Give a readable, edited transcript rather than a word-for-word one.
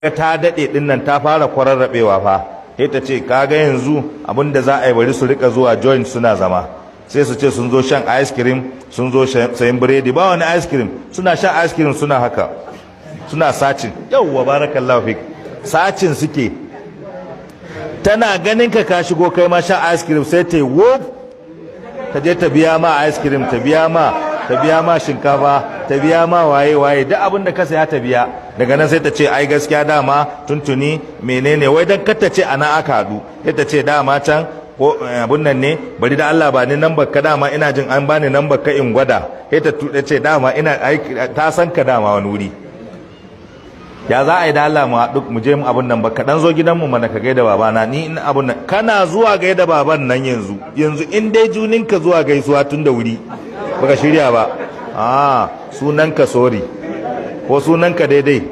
ta daɗe ɗin nan ta fara kwararrabewa fa sai ta ce kaga yanzu abinda za a yi bari su rika zuwa joint suna zama sai su ce sun zo shan ice cream sun zo sayin biredi ba wani ice cream suna shan ice cream suna haka suna sacin yauwa barakallahu fik sacin suke tana ganin ka shigo kai ma shan ice cream sai ta yi wuf ta je ta biya ma ice cream ta biya ma shinkafa ta biya ma waye duk abin da ka saya ta biya daga nan sai ta ce ai gaskiya dama tuntuni menene wai dan kar ta ce ana aka hadu sai ta ce dama can ko abun nan ne bari da Allah ba ni number ka dama ina jin an bani number ka in gwada sai ta ce dama ina ta san ka dama wani wuri ya za a yi da Allah mu haɗu mu je mu abun nan ba ka dan zo gidanmu mana ka gaida babana ni in abun nan kana zuwa gaida baban nan yanzu in dai juninka zuwa gaisuwa tun da wuri baka shirya ba sunanka sorry ko sunanka daidai